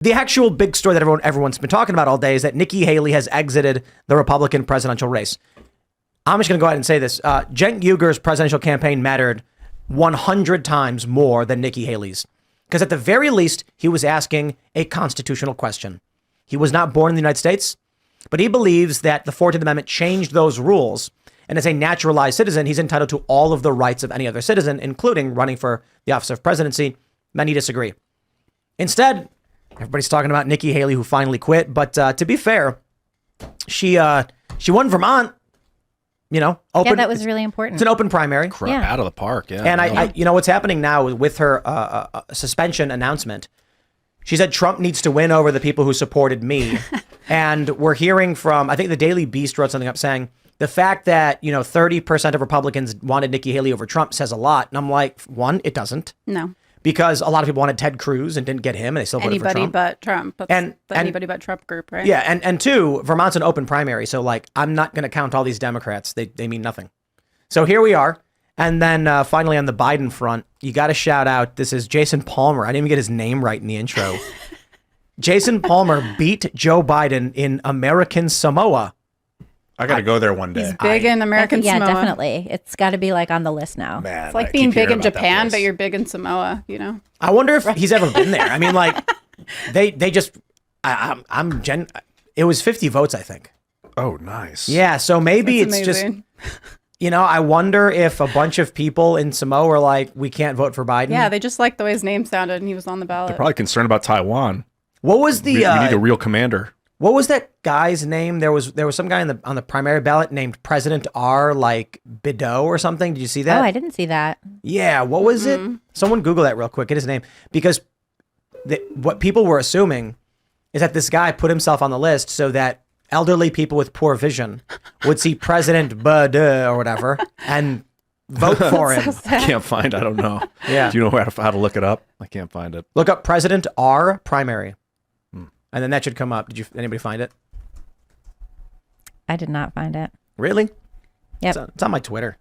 The actual big story that everyone's been talking about all day is that Nikki Haley has exited the Republican presidential race. I'm just going to go ahead and say this. Cenk Uyghur's presidential campaign mattered 100 times more than Nikki Haley's. Because at the very least, he was asking a constitutional question. He was not born in the United States, but he believes that the 14th Amendment changed those rules. And as a naturalized citizen, he's entitled to all of the rights of any other citizen, including running for the office of presidency. Many disagree. Instead, everybody's talking about Nikki Haley, who finally quit. But to be fair, she won Vermont. Open. Yeah, that was really important. It's an open primary. Out of the park, yeah. And I what's happening now with her suspension announcement, she said Trump needs to win over the people who supported me. And we're hearing from, I think the Daily Beast wrote something up saying, the fact that, 30% of Republicans wanted Nikki Haley over Trump says a lot. And I'm like, one, it doesn't. No. Because a lot of people wanted Ted Cruz and didn't get him, and they still voted for Trump. Anybody but Trump. That's the anybody but Trump group, right? Yeah, and two, Vermont's an open primary, so I'm not going to count all these Democrats. They mean nothing. So here we are. And then finally on the Biden front, you got to shout out, this is Jason Palmer. I didn't even get his name right in the intro. Jason Palmer beat Joe Biden in American Samoa. I got to go there one day. He's big in American Samoa. Yeah, definitely. It's got to be on the list now. Man, it's like being big in Japan, but you're big in Samoa, I wonder if he's ever been there. I mean, they just, it was 50 votes, I think. Oh, nice. Yeah, so maybe That's it's amazing. just, I wonder if a bunch of people in Samoa were like, we can't vote for Biden. Yeah, they just liked the way his name sounded and he was on the ballot. They're probably concerned about Taiwan. What was the... we need a real commander. What was that guy's name? There was some guy on the primary ballot named President R, Bideau or something. Did you see that? Oh, I didn't see that. Yeah, what was it? Someone Google that real quick. Get his name. Because what people were assuming is that this guy put himself on the list so that elderly people with poor vision would see President Bideau or whatever and vote for him. I can't find. I don't know. Yeah. Do you know how to look it up? I can't find it. Look up President R primary. And then that should come up. Did anybody find it? I did not find it. Really? Yep. It's on my Twitter.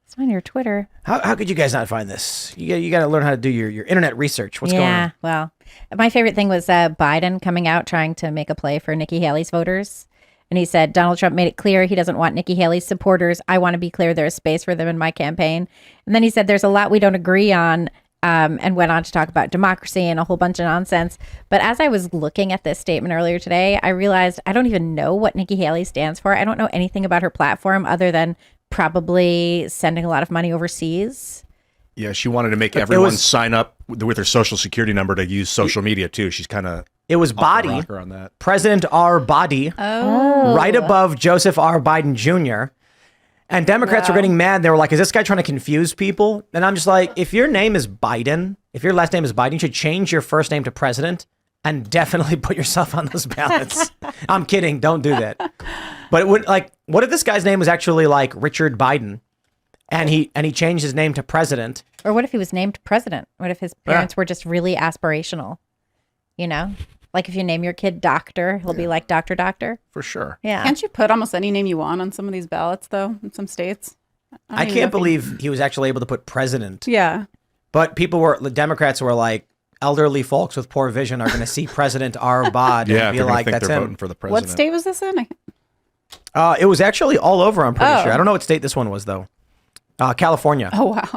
It's on your Twitter. How could you guys not find this? You got to learn how to do your internet research. What's going on? Yeah, well, my favorite thing was Biden coming out trying to make a play for Nikki Haley's voters. And he said, Donald Trump made it clear he doesn't want Nikki Haley's supporters. I want to be clear there is space for them in my campaign. And then he said, there's a lot we don't agree on. And went on to talk about democracy and a whole bunch of nonsense. But as I was looking at this statement earlier today, I realized I don't even know what Nikki Haley stands for. I don't know anything about her platform other than probably sending a lot of money overseas. Yeah, she wanted to make everyone sign up with their social security number to use social media too. She's kind of it was body on that. President R. Body, right above Joseph R. Biden Jr. And Democrats were getting mad. They were like, is this guy trying to confuse people? And I'm just like, if your name is Biden, if your last name is Biden, you should change your first name to President and definitely put yourself on those ballots. I'm kidding. Don't do that. But it would what if this guy's name was actually Richard Biden and he changed his name to President? Or what if he was named President? What if his parents were just really aspirational? If you name your kid Doctor, he'll be like Doctor. For sure. Yeah. Can't you put almost any name you want on some of these ballots, though, in some states? I can't believe he was actually able to put President. Yeah. But the Democrats were like, elderly folks with poor vision are going to see President R. Bod and be like, that's him. Voting for the president. What state was this in? It was actually all over, I'm pretty sure. I don't know what state this one was, though. California. Oh, wow.